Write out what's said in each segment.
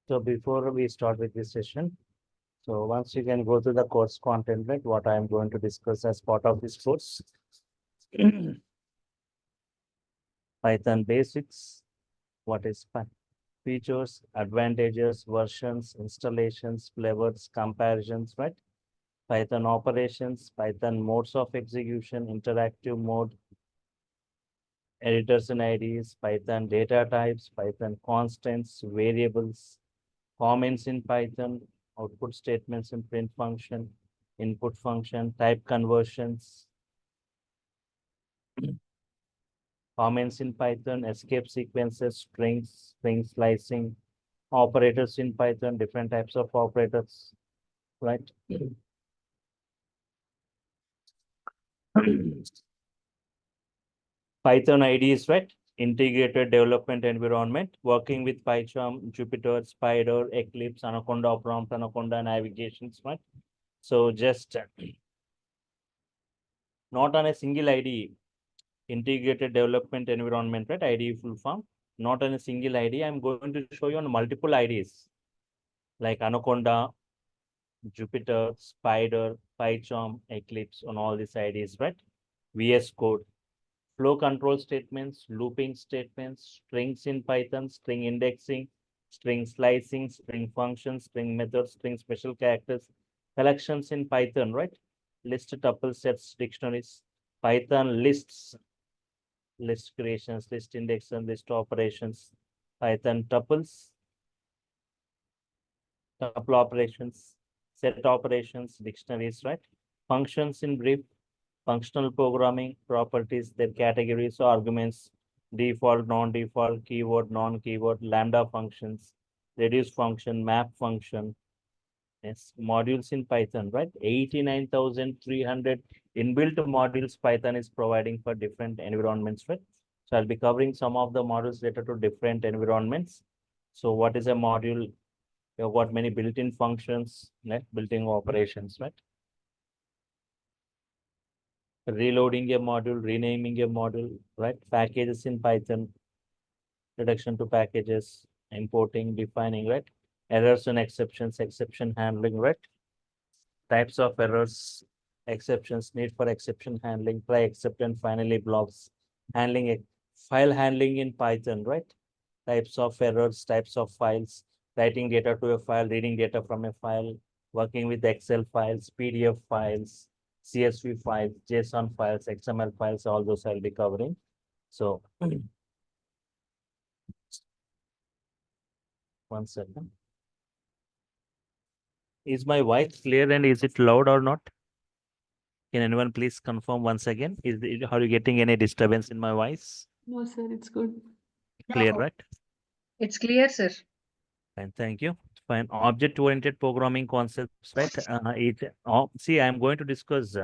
So before we start with this session, so once you can go to the course content, right, what I am going to discuss as part of this course. Python basics, what is Python? Features, advantages, versions, installations, flavors, comparisons, right? Python operations, Python modes of execution, interactive mode, editors and IDs, Python data types, Python constants, variables, comments in Python, output statements in print function, input function, type conversions, comments in Python, escape sequences, strings, string slicing, operators in Python, different types of operators, right? Python IDs, right? Integrated development environment, working with PyCharm, Jupyter, Spider, Eclipse, Anaconda, Prompt, Anaconda, navigations, right? So just not on a single IDE, integrated development environment, right? IDE full form, not on a single IDE. I'm going to show you on multiple IDs like Anaconda, Jupyter, Spider, PyCharm, Eclipse on all these IDs, right? VS Code, flow control statements, looping statements, strings in Python, string indexing, string slicing, string functions, string methods, string special characters, collections in Python, right? List, tuple, sets, dictionaries, Python lists, list creations, list index, and list operations, Python tuples, tuple operations, set operations, dictionaries, right? Functions in brief, functional programming, properties, their categories, arguments, default, non-default, keyword, non-keyword, lambda functions, reduce function, map function, yes, modules in Python, right? 89,300 inbuilt modules Python is providing for different environments, right? So I'll be covering some of the modules related to different environments. So what is a module? You have got many built-in functions, right? Built-in operations, right? Reloading a module, renaming a module, right? Packages in Python, reduction to packages, importing, defining, right? Errors and exceptions, exception handling, right? Types of errors, exceptions, need for exception handling, try, except, and finally blocks, handling it, file handling in Python, right? Types of errors, types of files, writing data to a file, reading data from a file, working with Excel files, PDF files, CSV files, JSON files, XML files, all those I'll be covering. So, one second. Is my voice clear and is it loud or not? Can anyone please confirm once again? Are you getting any disturbance in my voice? No, sir, it's good. Clear, No, right? it's clear, sir. Fine, thank you. Fine. Object-oriented programming concepts, right? See, I'm going to discuss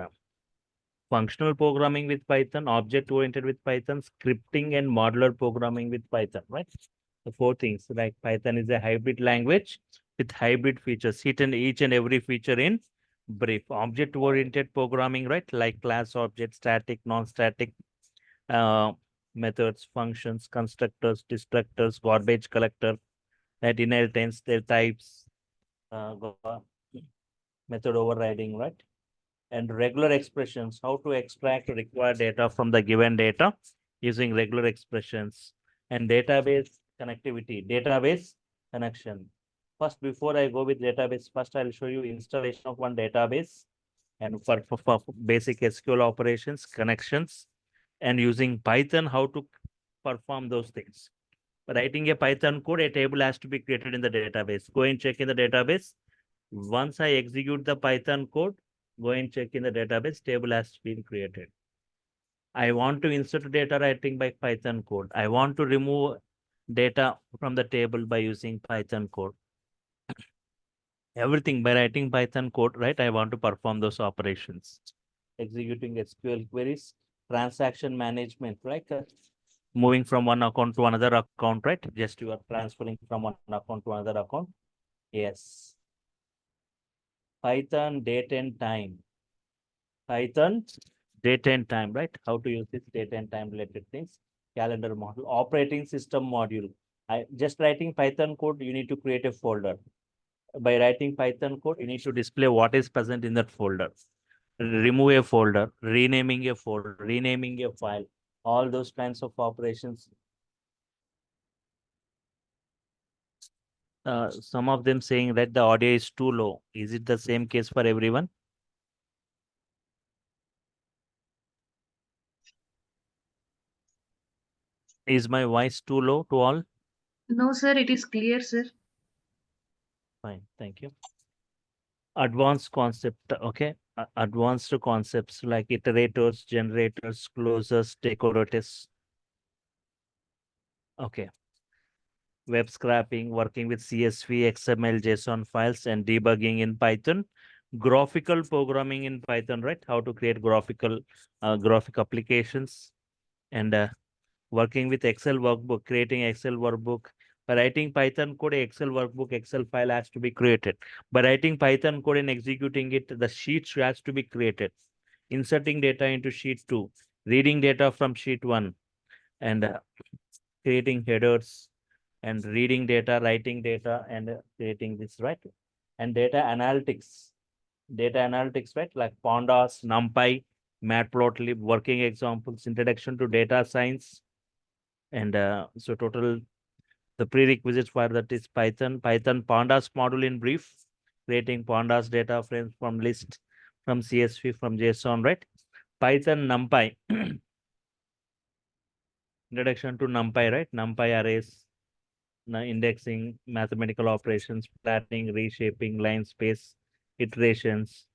functional programming with Python, object-oriented with Python, scripting and modular programming with Python, right? The four things, like Python is a hybrid language with hybrid features, each and every feature in brief. Object-oriented programming, right? Like class, object, static, non-static, uh, methods, functions, constructors, destructors, garbage collector, that inheritance, their types, uh, method overriding, right? And regular expressions, how to extract required data from the given data using regular expressions, and database connectivity, database connection. First, before I go with database, first I'll show you installation of one database and for basic SQL operations, connections, and using Python, how to perform those things. Writing a Python code, a table has to be created in the database. Go and check in the database. Once I execute the Python code, go and check in the database, table has been created. I want to insert data writing by Python code. I want to remove data from the table by using Python code. Everything by writing Python code, right? I want to perform those operations. Executing SQL queries, transaction management, right? Moving from one account to another account, right? Just you are transferring from one account to another account. Yes. Python date and time. Python date and time, right? How to use this date and time related things. Calendar module, operating system module. Just writing Python code, you need to create a folder. By writing Python code, you need to display what is present in that folder. Remove a folder, renaming a folder, renaming a file, all those kinds of operations. Some of them saying that the audio is too low. Is it the same case for everyone? Is my voice too low to all? No, sir, it is clear, sir. Fine, thank you. Advanced concept, okay. Advanced concepts like iterators, generators, closures, decorators. Okay. Web scraping, working with CSV, XML, JSON files, and debugging in Python. Graphical programming in Python, right? How to create graphic applications, and working with Excel workbook, creating Excel workbook. By writing Python code, Excel workbook, Excel file has to be created. By writing Python code and executing it, the sheet has to be created. Inserting data into sheet 2, reading data from sheet 1, and creating headers, and reading data, writing data, and creating this, right? And data analytics, right? Like pandas, numpy, matplotlib, working examples, introduction to data science. And so total, the prerequisites for that is Python pandas module in brief, creating pandas data frames from list, from CSV, from JSON, right? Python numpy, introduction to numpy, right? Numpy arrays, indexing, mathematical operations, flattening, reshaping, line space, iterations,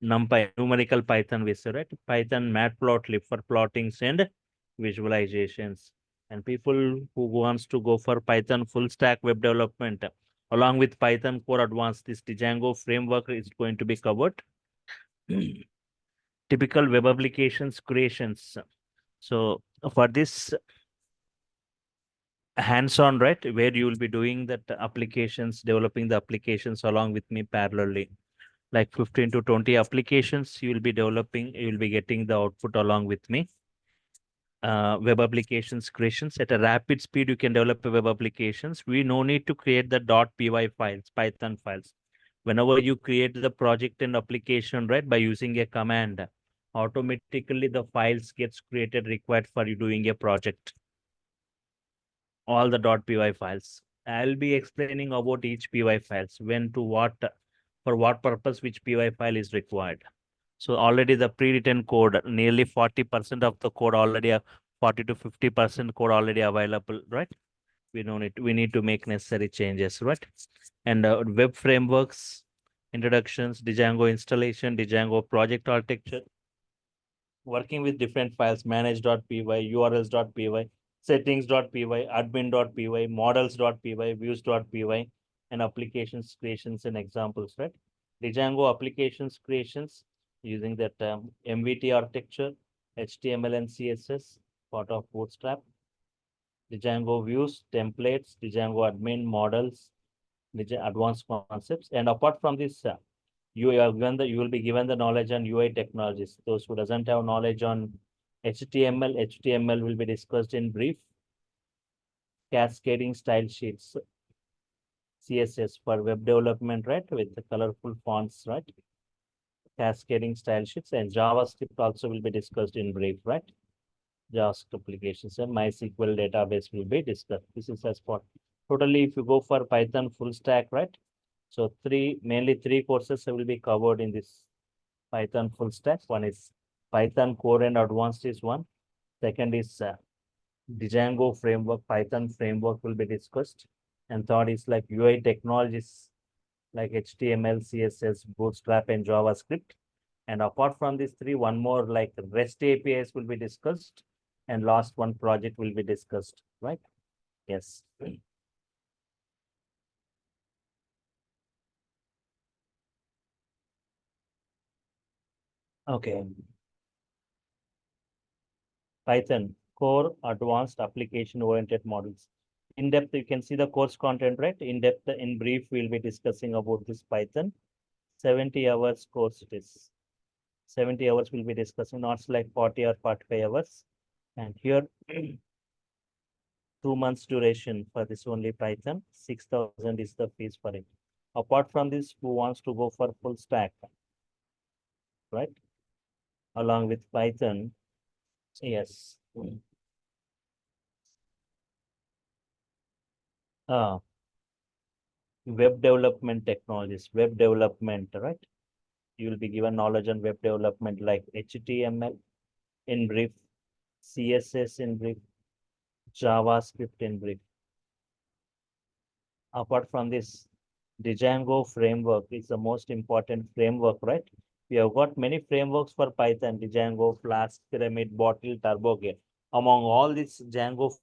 NumPy, numerical Python we say, right? Python matplotlib for plottings and visualizations. And people who wants to go for Python full stack web development, along with Python core advanced, this Django framework is going to be covered. Typical web applications creations. So for this hands-on, right, where you will be doing that applications, developing the applications along with me parallelly, like 15 to 20 applications you will be developing, you will be getting the output along with me. Web applications creations at a rapid speed, you can develop a web applications. We no need to create the .py files, Python files. Whenever you create the project and application, right, by using a command, automatically the files gets created required for you doing a project, all the .py files. I'll be explaining about each py files, when to what, for what purpose which py file is required. So already the pre-written code, nearly 40% of the code already, 40 to 50% code already available, right? We need to make necessary changes, right? And web frameworks, introductions, Django installation, Django project architecture, working with different files, manage.py, urls.py, settings.py, admin.py, models.py, views.py, and applications creations and examples, right? Django applications creations using that MVT architecture, HTML and CSS, part of Bootstrap, Django views, templates, Django admin models, advanced concepts. And apart from this, you will be given the knowledge on UI technologies. Those who doesn't have knowledge on HTML will be discussed in brief. Cascading style sheets, CSS for web development, right? With the colorful fonts, right? Cascading style sheets, and JavaScript also will be discussed in brief, right? JavaScript applications and MySQL database will be discussed. This is as for totally, if you go for Python full stack, right? So mainly three courses will be covered in this Python full stack. One is Python core and advanced is one. Second is Django framework, Python framework will be discussed. And third is like UI technologies like HTML, CSS, Bootstrap, and JavaScript. And apart from these three, one more like REST APIs will be discussed. And last one project will be discussed, right? Yes. Okay. Python core advanced application oriented models. In depth, you can see the course content, right? In depth, in brief, we'll be discussing about this Python. 70 hours course it is. 70 hours we'll be discussing, not like 40 or 45 hours. And here 2 months duration for this only Python. 6,000 is the fees for it. Apart from this, who wants to go for full stack, right? Along with Python, yes. Uh, Web development technologies, web development, right? You will be given knowledge on web development like HTML in brief, CSS in brief, JavaScript in brief. Apart from this, Django framework is the most important framework, right? We have got many frameworks for Python, Django, Flask, Pyramid, Bottle, TurboGate. Among all this, Django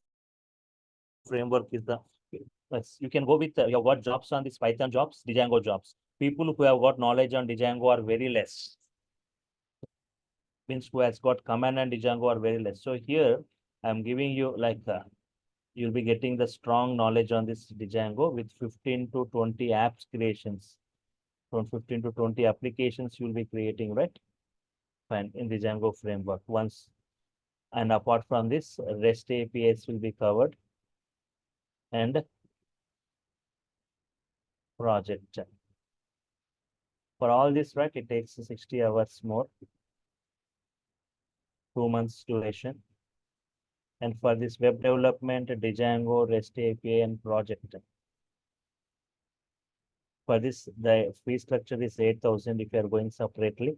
framework is the yes, you can go with you have got jobs on this Python jobs, Django jobs. People who have got knowledge on Django are very less. Means who has got command and Django are very less. So here I'm giving you like you'll be getting the strong knowledge on this Django with 15 to 20 apps creations. From 15 to 20 applications you'll be creating, right? Fine, in the Django framework. Once and apart from this, REST APIs will be covered and project. For all this, right, it takes 60 hours more, 2 months duration. And for this web development, Django, REST API, and project. For this, the fee structure is 8,000 if you are going separately,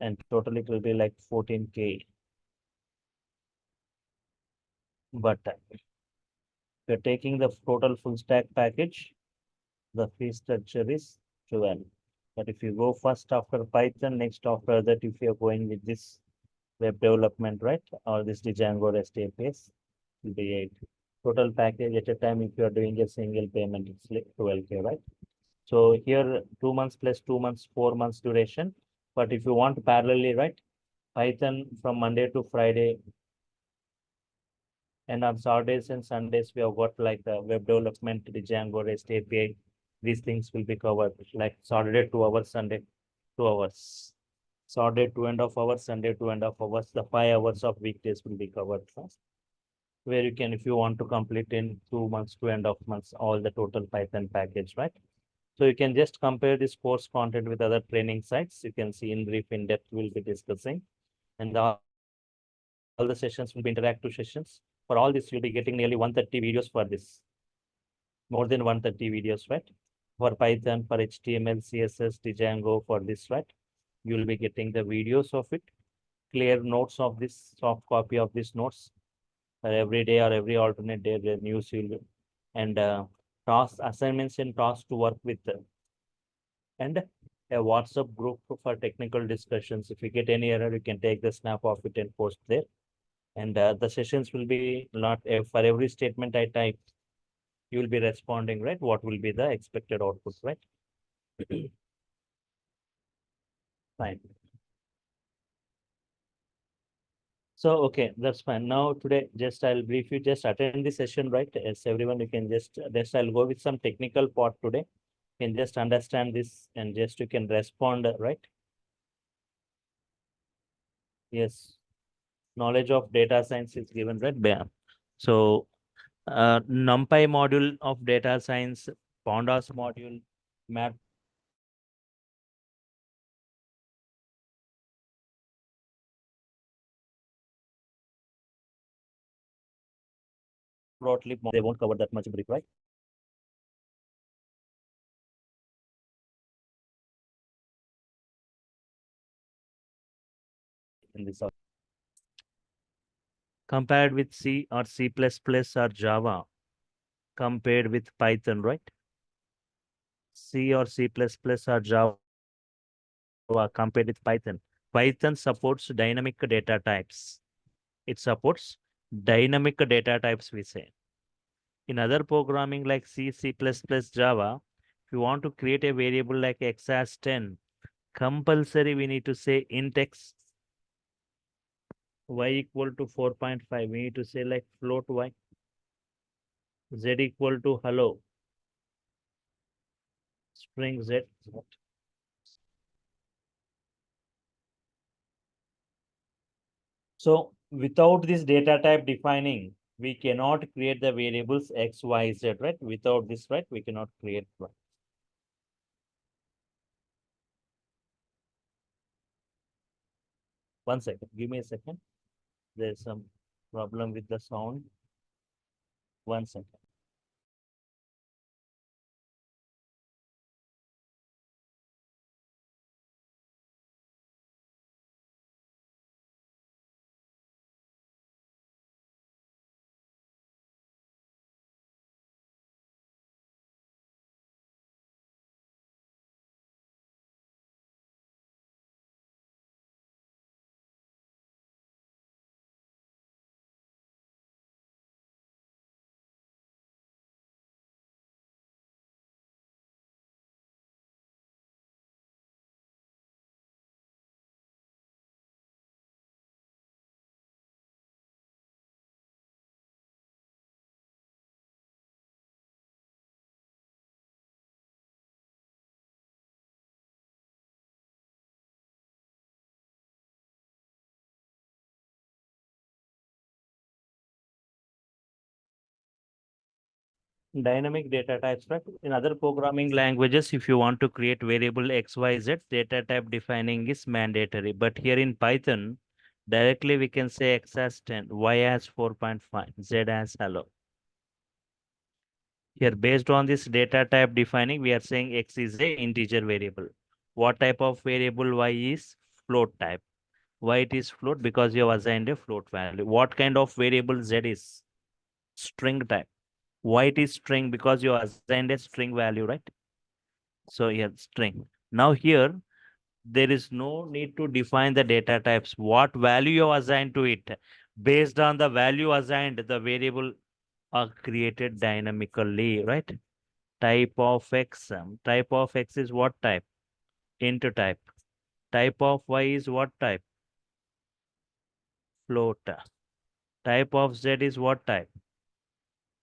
and totally it will be like 14K. But if you're taking the total full stack package, the fee structure is 12. But if you go first after Python, next after that, if you're going with this web development, right, or this Django REST APIs, will be 8. Total package at a time, if you're doing a single payment, it's like 12K, right? So here 2 months plus 2 months, 4 months duration. But if you want parallelly, right, Python from Monday to Friday, and on Saturdays and Sundays, we have got like the web development, the Django REST API. These things will be covered like Saturday 2 hours, Sunday 2 hours. Saturday 2.5 hours, Sunday 2.5 hours. The 5 hours of weekdays will be covered first. Where you can, if you want to complete in 2 months, 2.5 months, all the total Python package, right? So you can just compare this course content with other training sites. You can see in brief, in depth, we'll be discussing. And all the sessions will be interactive sessions. For all this, you'll be getting nearly 130 videos for this. More than 130 videos, right? For Python, for HTML, CSS, Django, for this, right? You'll be getting the videos of it, clear notes of this, soft copy of these notes. Every day or every alternate day, the news will and task assignments and tasks to work with and a WhatsApp group for technical discussions. If you get any error, you can take the snap of it and post there. And the sessions will be not for every statement I type, you will be responding, right? What will be the expected output, right? Fine. So, okay, that's fine. Now, today, just I'll brief you, just attend the session, right? As everyone, you can just I'll go with some technical part today. You can just understand this and just you can respond, right? Yes. Knowledge of data science is given, right? Bam. So, NumPy module of data science, Pandas module, Matplotlib module, they won't cover that much brief, right? In this compared with C or C++ or Java, compared with Python, right? C or C++ or Java compared with Python. Python supports dynamic data types. It supports dynamic data types, we say. In other programming like C, C++, Java, if you want to create a variable like x has 10, compulsory we need to say int x, y equal to 4.5. We need to say like float y, z equal to hello, string z. So without this data type defining, We cannot create the variables x, y, z, right? Without this, right? We cannot create one. One second. Give me a second. There's some problem with the sound. One second. Dynamic data types, right? In other programming languages, if you want to create variable x, y, z, data type defining is mandatory. But here in Python, directly we can say x as 10, y as 4.5, z as hello. Here, based on this data type defining, we are saying x is a integer variable. What type of variable y is? Float type. Why it is float? Because you have assigned a float value. What kind of variable z is? String type. Why it is string? Because you assigned a string value, right? So here string. Now here there is no need to define the data types. What value you assign to it, based on the value assigned, the variable are created dynamically, right? Type of x. Type of x is what type? Int type. Type of y is what type? Float. Type of z is what type?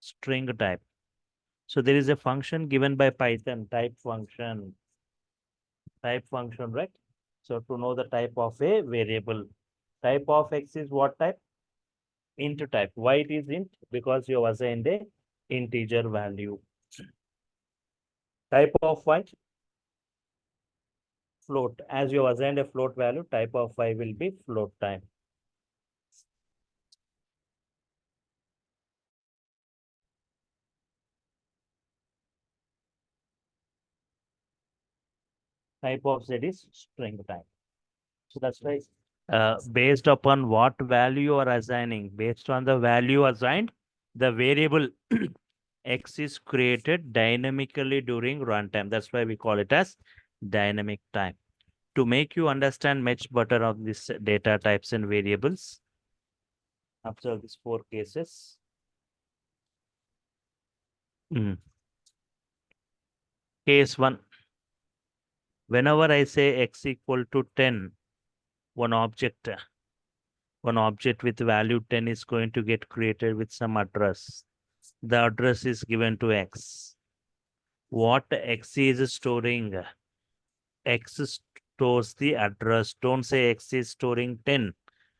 String type. So there is a function given by Python, type function. Type function, right? So to know the type of a variable, type of x is what type? Int type. Why it is int? Because you have assigned a integer value. Type of y, float. As you have assigned a float value, type of y will be float type. Type of z is string type. So that's why based upon what value you are assigning, based on the value assigned, the variable x is created dynamically during runtime. That's why we call it as dynamic time. To make you understand much better of this data types and variables, observe these four cases. Mm. Case one, whenever I say x equal to 10, one object, one object with value 10 is going to get created with some address. The address is given to x. What x is storing? X stores the address. Don't say x is storing 10.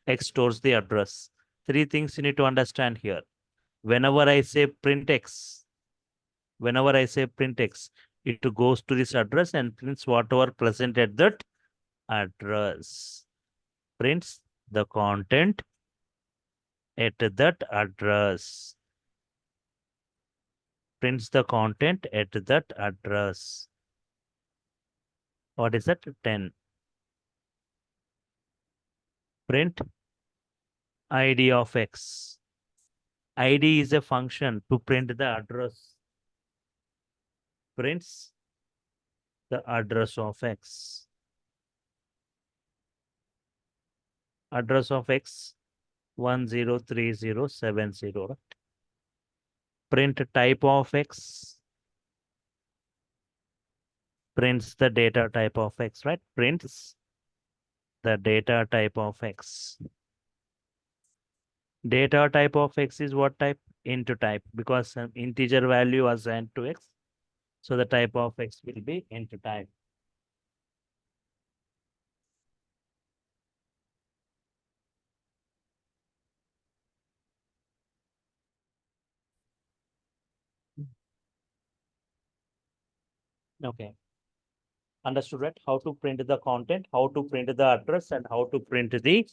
X stores the address. Three things you need to understand here. Whenever I say print x, whenever I say print x, it goes to this address and prints whatever present at that address. Prints the content at that address. Prints the content at that address. What is that? 10. Print id of x. id is a function to print the address. Prints the address of x. Address of x 103070. Right? Print type of x. Prints the data type of x, right? Prints the data type of x. Data type of x is what type? Int type, because some integer value assigned to x. So the type of x will be int type. Okay. Understood, right? How to print the content, how to print the address, and how to print the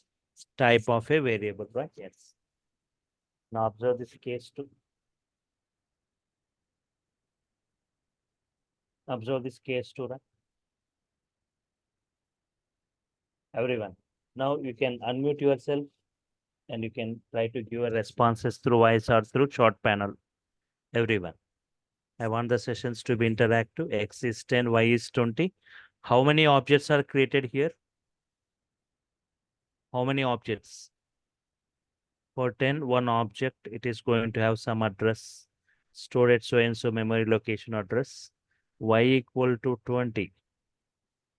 type of a variable, right? Yes. Now observe this case two. Observe this case two, right? Everyone. Now you can unmute yourself and you can try to give your responses through voice or through chat panel. Everyone. I want the sessions to be interactive. X is 10, Y is 20. How many objects are created here? How many objects? For 10, one object, it is going to have some address stored at so-and-so memory location address. Y equal to 20.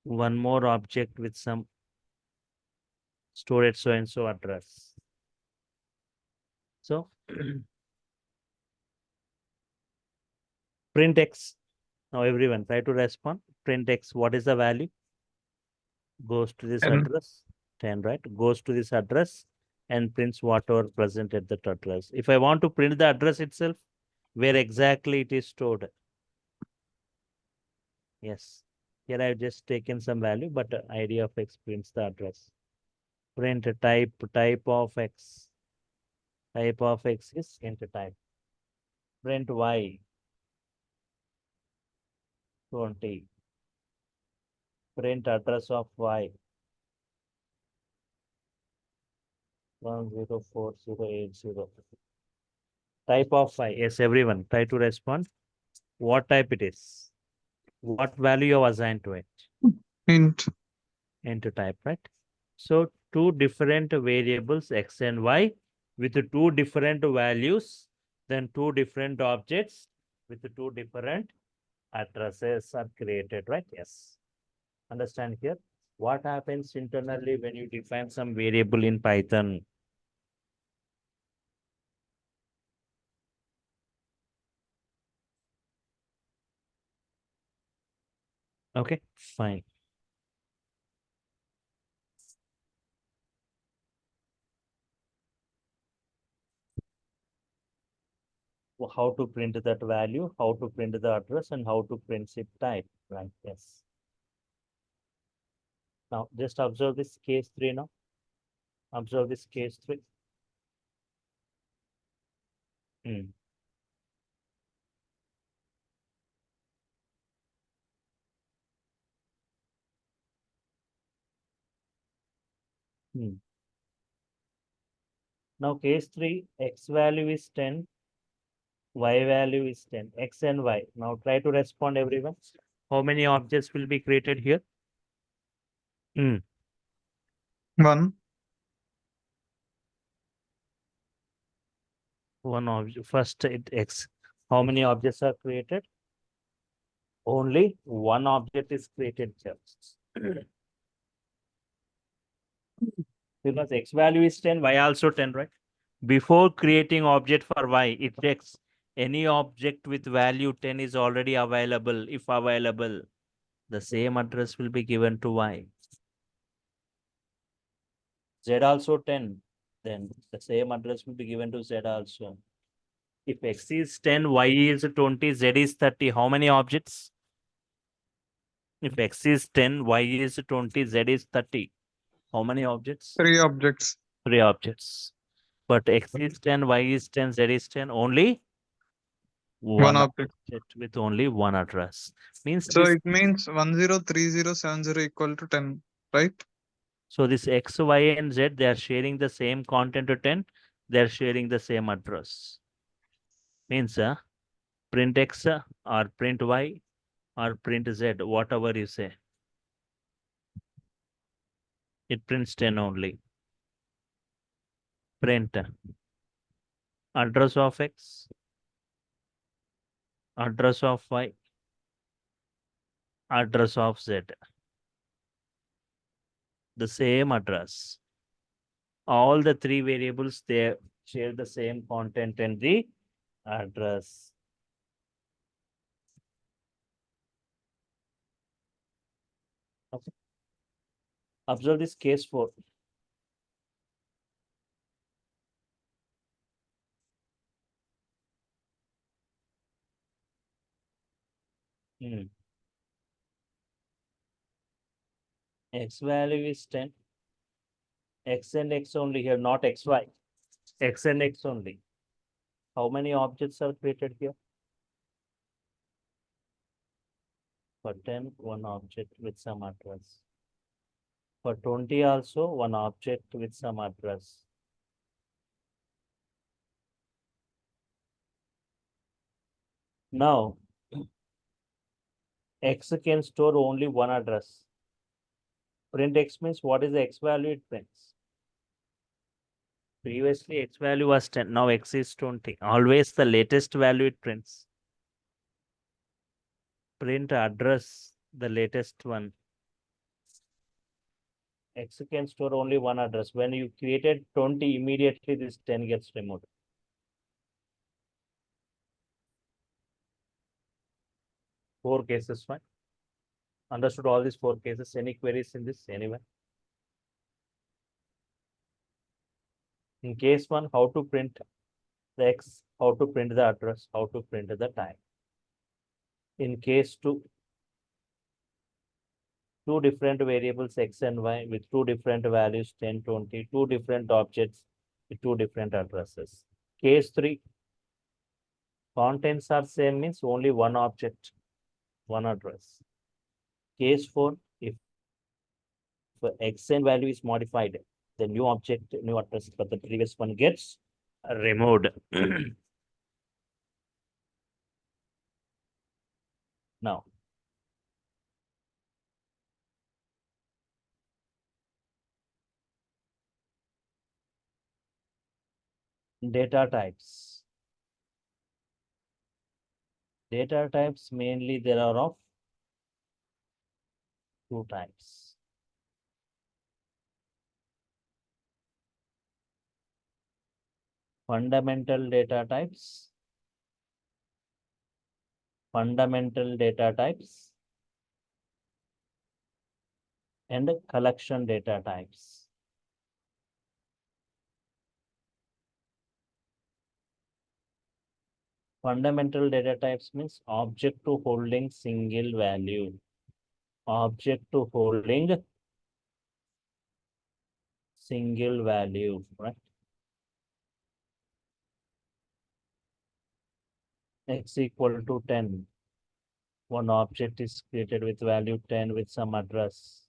One more object with some stored at so-and-so address. So print X. Now everyone try to respond. Print X, what is the value? Goes to this 10. address, 10, right? Goes to this address and prints whatever present at that address. If I want to print the address itself, where exactly it is stored. Yes. Here I've just taken some value, but idea of X prints the address. Print type of X. Type of X is int type. Print Y 20. Print address of Y 104080. Type of Y. Yes, everyone. Try to respond. What type it is? What value you have assigned to it? Int. Int type, right? So two different variables X and Y with two different values, then two different objects with two different addresses are created, right? Yes. Understand here? What happens internally when you define some variable in Python? Okay, fine. How to print that value, how to print the address, and how to print zip type, right? Yes. Now just observe this case 3 now. Observe this case 3. Hmm. Hmm. Now case 3, X value is 10, Y value is 10, X and Y. Now try to respond everyone. How many objects will be created here? Hmm. 1. One object. First it X. How many objects are created? Only one object is created here. Because X value is 10, Y also 10, right? Before creating object for Y, it checks any object with value 10 is already available. If available, the same address will be given to Y. Z also 10, then the same address will be given to Z also. If X is 10, Y is 20, Z is 30, how many objects? If X is 10, Y is 20, Z is 30, how many objects? 3 objects. 3 objects. But X is 10, Y is 10, Z is 10, only 1 one object. object with only one address. Means So this, it means 103070 equal to 10, right? so this X, Y, and Z, they are sharing the same content to 10, they are sharing the same address. Means print X or print Y or print Z, whatever you say. It prints 10 only. Print address of X, address of Y, address of Z. The same address. All the three variables, they share the same content and the address. Okay. Observe this case 4. Hmm. X value is 10. X and X only here, not XY. X and X only. How many objects are created here? For 10, one object with some address. For 20 also, one object with some address. Now, X can store only one address. Print X means what is the X value it prints? Previously, X value was 10. Now X is 20. Always the latest value it prints. Print address, the latest one. X can store only one address. When you created 20, immediately this 10 gets removed. Four cases, fine. Understood all these four cases. Any queries in this anyway? In case one, how to print the X, how to print the address, how to print the time. In case two, two different variables X and Y with two different values 10, 20, two different objects with two different addresses. Case three, contents are same means only one object, one address. Case four, if X and value is modified, the new object, new address, but the previous one gets removed. Now, data types. Data types mainly there are of two types. Fundamental data types. Fundamental data types and collection data types. Fundamental data types means object to holding single value. Object to holding single value, right? X equal to 10. One object is created with value 10 with some address.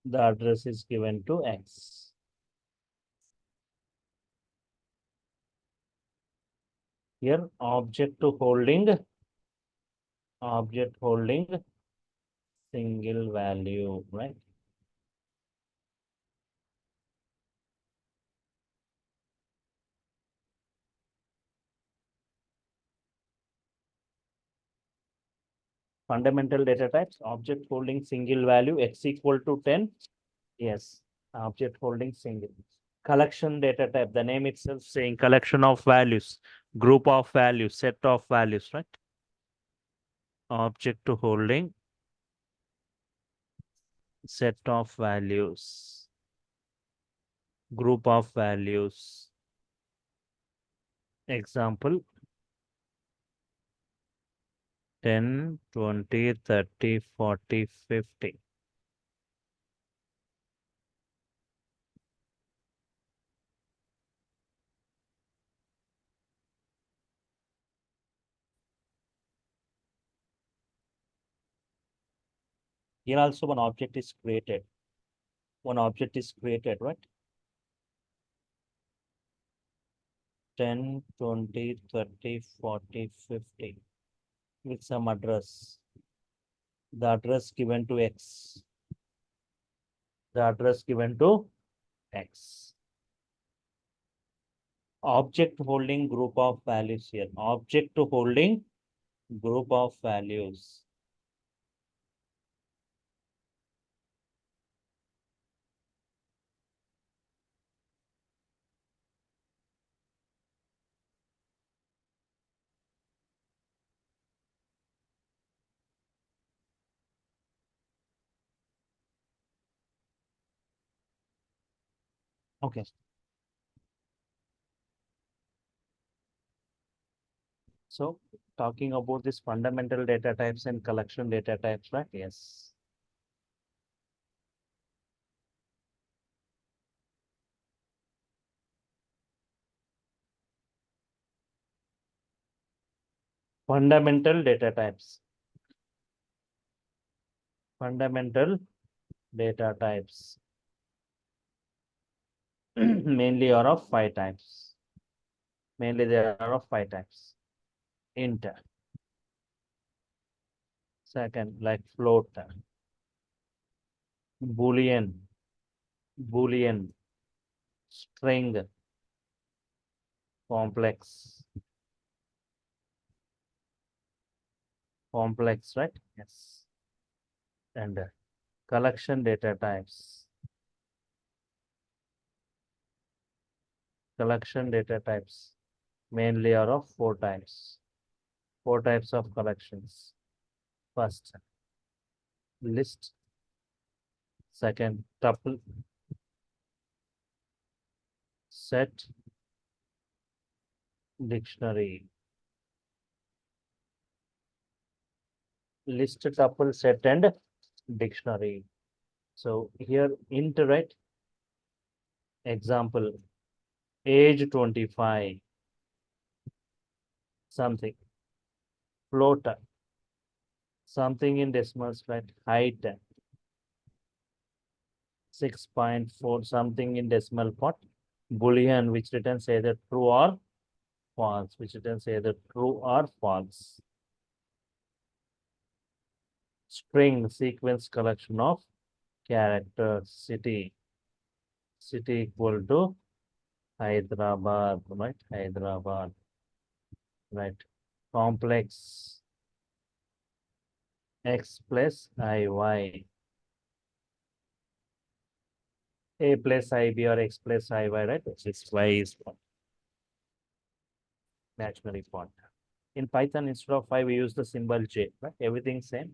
The address is given to X. Here, object holding single value, right? Fundamental data types, object holding single value, X equal to 10. Yes, object holding single. Collection data type, the name itself saying collection of values, group of values, set of values, right? Object to holding set of values, group of values. Example 10, 20, 30, 40, 50. Here also one object is created. One object is created, right? 10, 20, 30, 40, 50 with some address. The address given to X. The address given to X. Object holding group of values here. Object holding group of values. Okay. So talking about this fundamental data types and collection data types, right? Yes. Fundamental data types. Fundamental data types. Mainly are of 5 types. Mainly there are of 5 types. Int. Second, like float. Boolean. Boolean. String. Complex. Complex, right? Yes. And collection data types. Collection data types mainly are of 4 types. 4 types of collections. First, list. Second, tuple. Set. Dictionary. List, tuple, set, and dictionary. So here int, right? Example, age 25. Something. Float. Something in decimals, right? Height 6.4, something in decimal point. Boolean, which returns either true or false, which returns either true or false. String, sequence collection of characters. City. City equal to Hyderabad, right? Hyderabad, right? Complex. X plus IY. A plus IB or X plus IY, right? This Y is imaginary part. In Python, instead of 5, we use the symbol J, right? Everything same,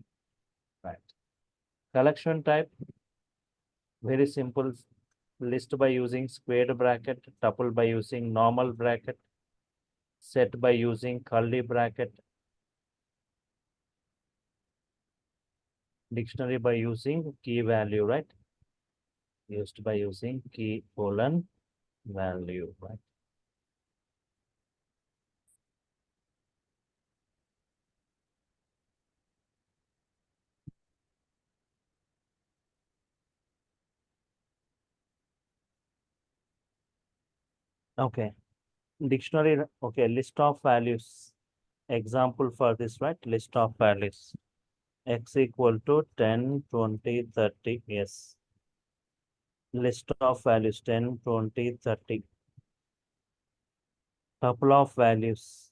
right? Collection type, very simple. List by using squared bracket, tuple by using normal bracket, set by using curly bracket, dictionary by using key value, right? Used by using key colon value, right? Okay. Dictionary, okay, list of values. Example for this, right? List of values. X equal to 10, 20, 30. Yes. List of values 10, 20, 30. Couple of values.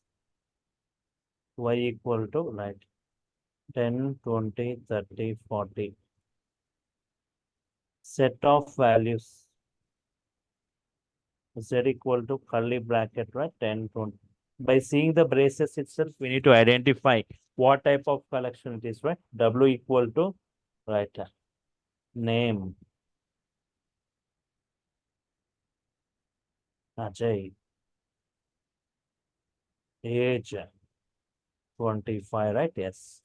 Y equal to, right? 10, 20, 30, 40. Set of values. Z equal to curly bracket, right? 10, 20. By seeing the braces itself, we need to identify what type of collection it is, right? W equal to, right? Name. Ajay. Age. 25, right? Yes.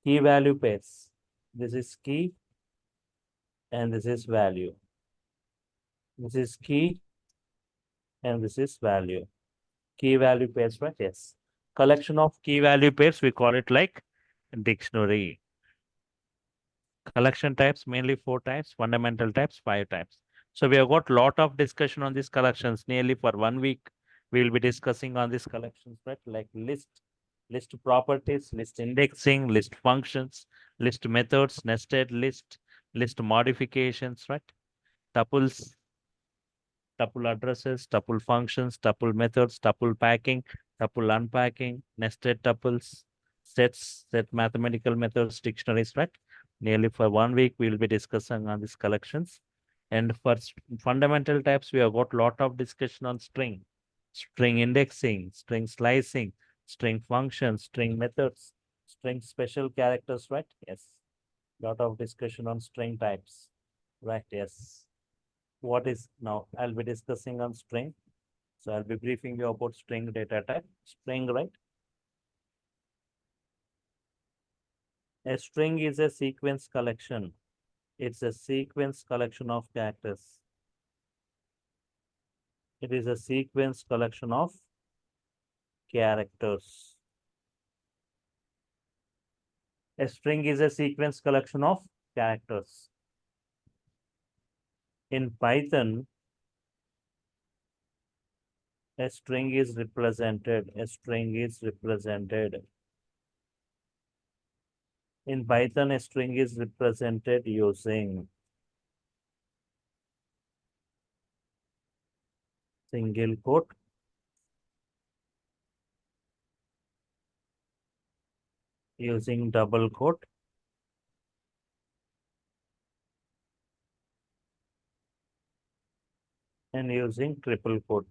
Key value pairs. This is key and this is value. This is key and this is value. Key value pairs, right? Yes. Collection of key value pairs, we call it like dictionary. Collection types, mainly 4 types, fundamental types, 5 types. So we have got lot of discussion on these collections. Nearly for 1 week, we will be discussing on these collections, right? Like list properties, list indexing, list functions, list methods, nested list modifications, right? Tuples, tuple addresses, tuple functions, tuple methods, tuple packing, tuple unpacking, nested tuples, sets, set mathematical methods, dictionaries, right? Nearly for 1 week, we will be discussing on these collections. And for fundamental types, we have got lot of discussion on string indexing, string slicing, string functions, string methods, string special characters, right? Yes. Lot of discussion on string types, right? Yes. What is now? I'll be discussing on string. So I'll be briefing you about string data type. String, right? A string is a sequence collection. It's a sequence collection of characters. It is a sequence collection of characters. A string is a sequence collection of characters. In Python, a string is represented. In Python, a string is represented using single quote, using double quote, and using triple quote.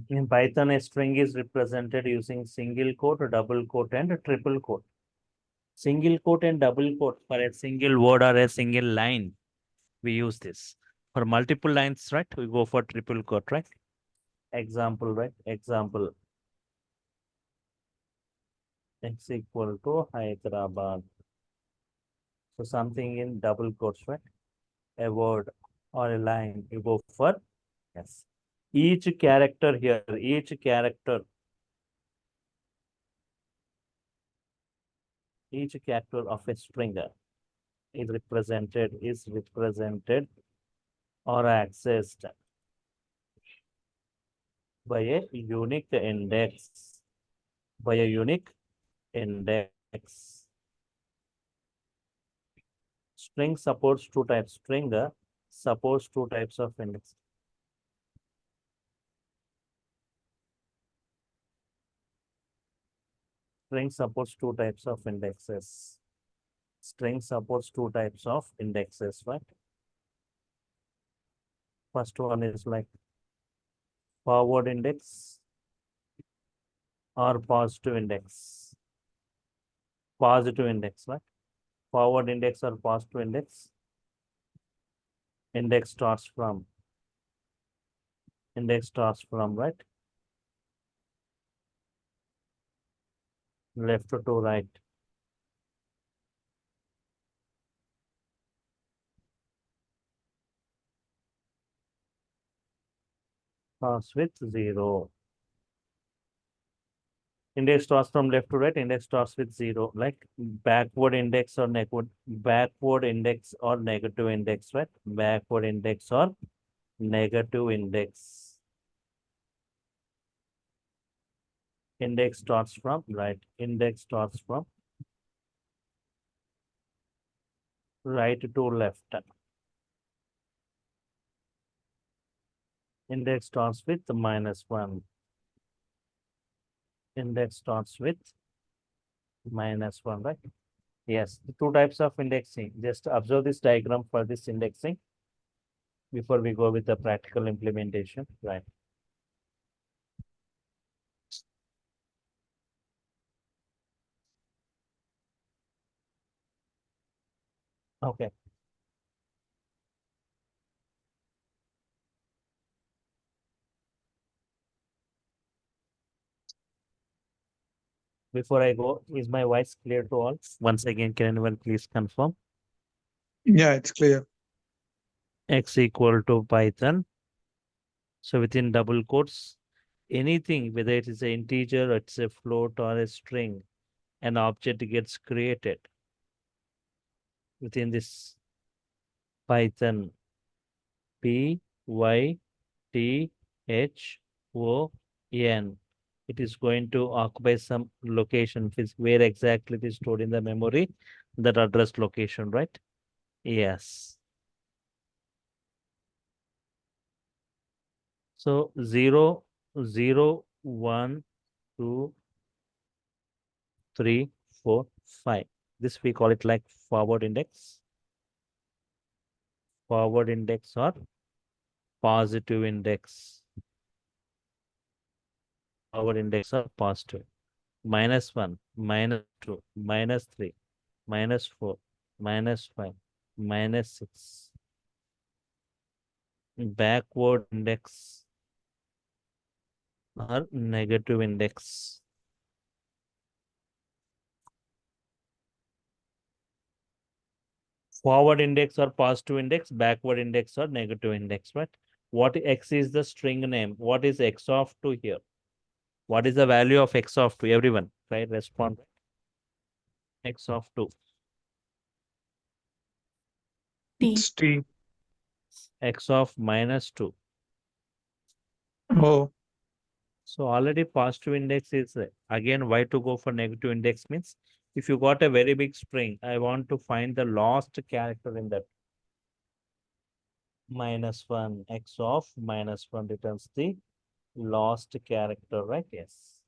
In Python, a string is represented using single quote, double quote, and triple quote. Single quote and double quote for a single word or a single line. We use this. For multiple lines, right? We go for triple quote, right? Example, right? Example. X equal to Hyderabad. So something in double quotes, right? A word or a line. You go for yes. Each character here, each character of a string is represented or accessed by a unique index. String supports two types. String supports two types of index. String supports two types of indexes. String supports two types of indexes, right? First one is like forward index or positive index. Positive index, right? Forward index or positive index. Index starts from, right? Left to right. Starts with 0. Index starts from left to right. Index starts with 0. Like backward index or negative index, right? Backward index or negative index. Index starts from right. Index starts from right to left. Index starts with -1. Index starts with -1, right? Yes, the two types of indexing. Just observe this diagram for this indexing before we go with the practical implementation, right? Okay. Before I go, is my voice clear to all? Once again, can anyone please confirm? Yeah, it's clear. X equal to Python. So within double quotes, anything, whether it is an integer, or it's a float or a string, an object gets created within this Python Python. It is going to occupy some location, where exactly it is stored in the memory, that address location, right? Yes. So 0, 0, 1, 2, 3, 4, 5. This we call it like forward index or positive index. Forward index or positive. -1, -2, -3, -4, -5, -6. Backward index or negative index. Forward index or positive index, backward index or negative index, right? What x is the string name? What is x of 2 here? What is the value of x of 2? Everyone, right? Respond. X of 2. T. It's T. X of minus 2. Oh, So already positive index is again why to go for negative index means if you got a very big string, I want to find the last character in that. -1, x of -1 returns the last character, right? Yes.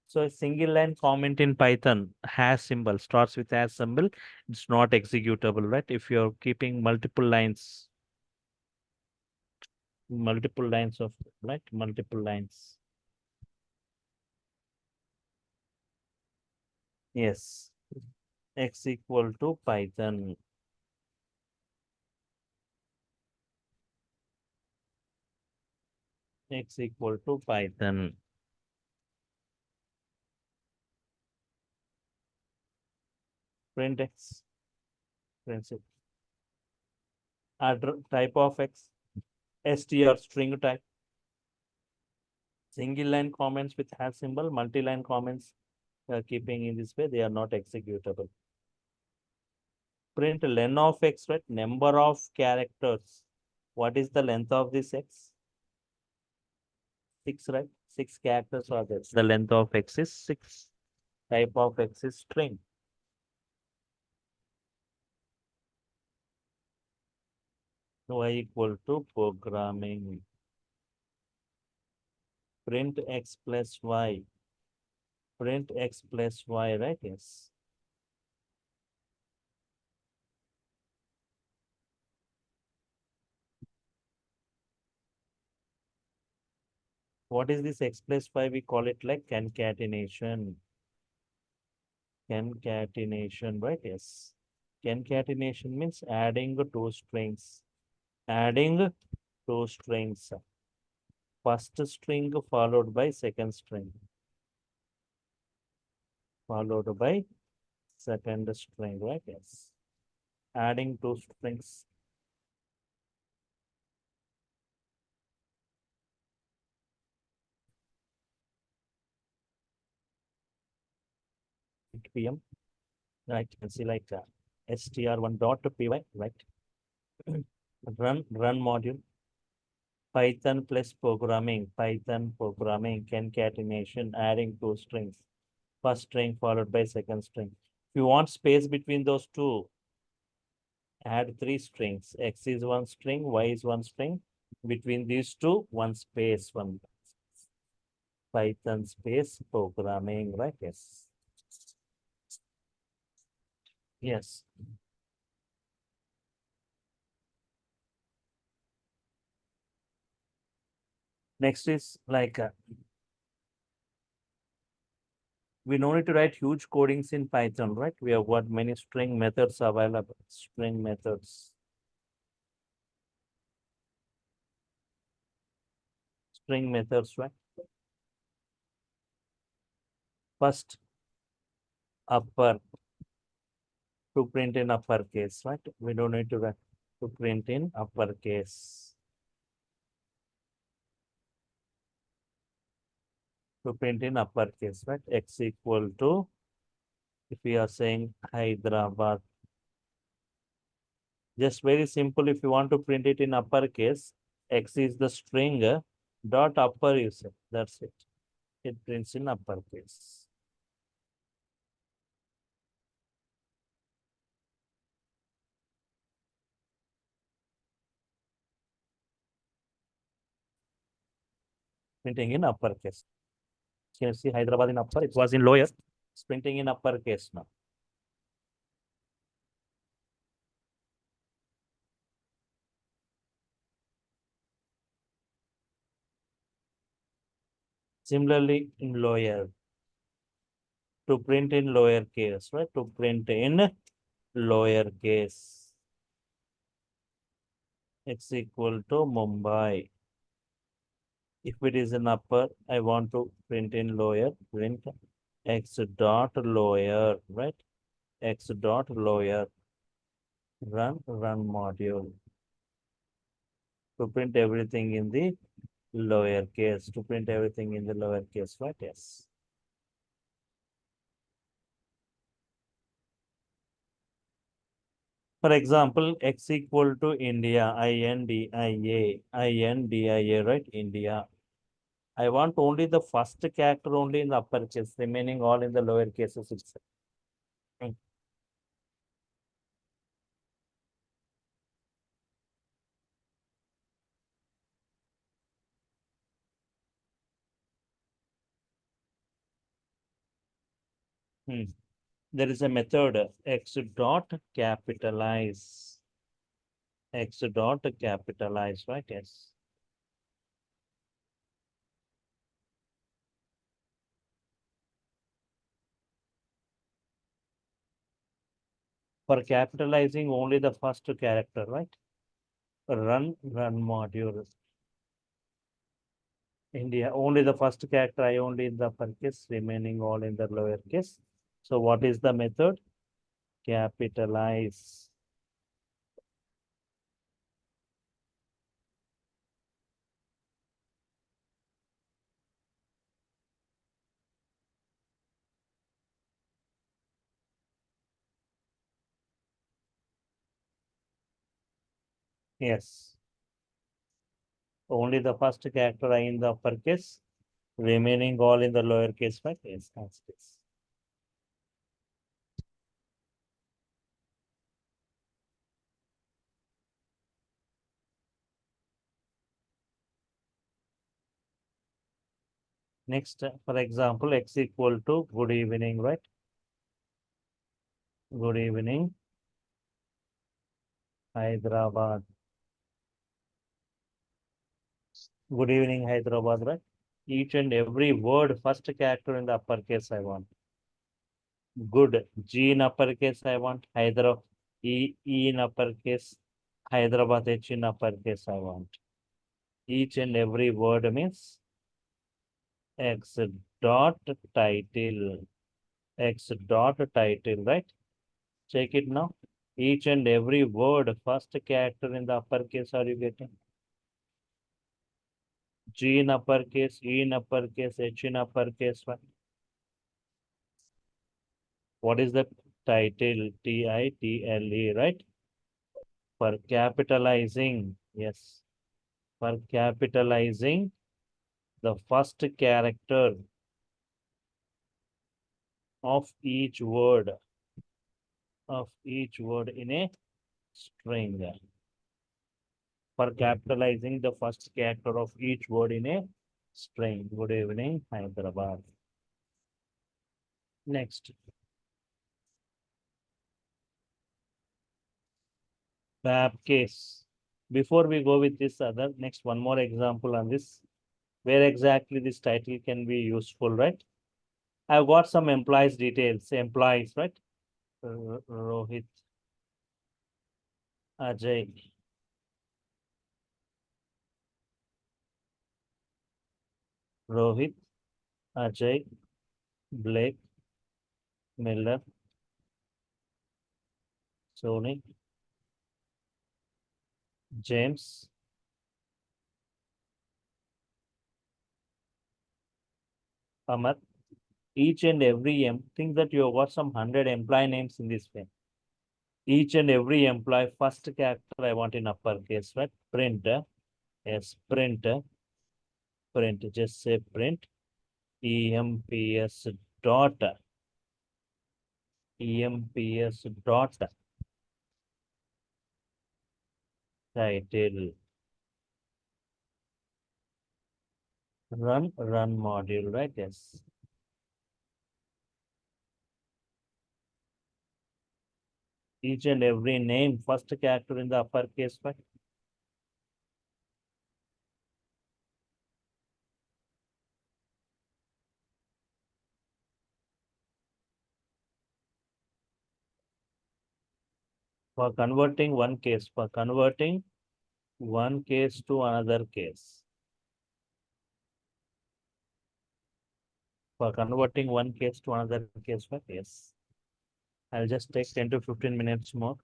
So a single line comment in Python has symbol, starts with has symbol. It's not executable, right? If you're keeping multiple lines of, right? Multiple lines. Yes. X equal to Python. X equal to Python. Print X. Print it. Type of X. str string type. Single line comments with hash symbol, multi-line comments keeping in this way, they are not executable. Print len of X, right? Number of characters. What is the length of this X? 6, right? 6 characters are there. The length of X is 6. Type of X is string. Y equal to programming. Print X plus Y. Print X plus Y, right? Yes. What is this X plus Y? We call it like concatenation. Concatenation, right? Yes. Concatenation means adding two strings. Adding two strings. First string followed by second string. Followed by second string, right? Yes. Adding two strings. PM, right? You can see like str1.py, right? run module. Python plus programming, Python programming, concatenation, adding two strings. First string followed by second string. If you want space between those two, add 3 strings. X is one string, Y is one string. Between these two, one space, one Python space programming, right? Yes. Yes. Next is like we don't need to write huge codings in Python, right? We have got many string methods available. String methods. String methods, right? First, upper to print in uppercase, right? We don't need to write to print in uppercase. To print in uppercase, right? X equal to, if we are saying Hyderabad, just very simple. If you want to print it in uppercase, X is the string, dot upper you say. That's it. It prints in uppercase. Printing in uppercase. Can you see Hyderabad in upper? It was in lower. It's printing in uppercase now. Similarly, in lower, to print in lower case, right? To print in lower case. X equal to Mumbai. If it is in upper, I want to print in lower, print X dot lower, right? X dot lower. Run module. To print everything in the lower case. To print everything in the lower case, right? Yes. For example, x equal to India, India, right? India. I want only the first character only in the upper case, remaining all in the lower cases itself. There is a method x dot capitalize. X dot capitalize, right? Yes. For capitalizing only the first character, right? Run module. India, only the first character I only in the upper case, remaining all in the lower case. So what is the method? Capitalize. Yes. Only the first character I in the upper case, remaining all in the lower case, right? Yes, that's this. Next, for example, x equal to good evening, right? Good evening, Hyderabad. Good evening, Hyderabad, right? Each and every word, first character in the uppercase, I want. Good. G in uppercase, I want. E in uppercase. Hyderabad H in uppercase, I want. Each and every word means X dot title. X dot title, right? Check it now. Each and every word, first character in the uppercase, are you getting? G in uppercase, E in uppercase, H in uppercase, right? What is the title? Title, right? For capitalizing, yes. For capitalizing the first character of each word in a string. For capitalizing the first character of each word in a string. Good evening, Hyderabad. Next. Fab case. Before we go with this other, next one more example on this, where exactly this title can be useful, right? I've got some employees details, employees, right? Rohit, Ajay, Rohit, Ajay, Blake, Miller, Sony, James, Amar. Each and every think that you have got some 100 employee names in this way. Each and every employee, first character I want in uppercase, right? Print, yes, print, just say print, EMPS dot, EMPS dot title. Run module, right? Yes. Each and every name, first character in the uppercase, right? For converting one case to another case. For converting one case to another case, right? Yes. I'll just take 10 to 15 minutes more.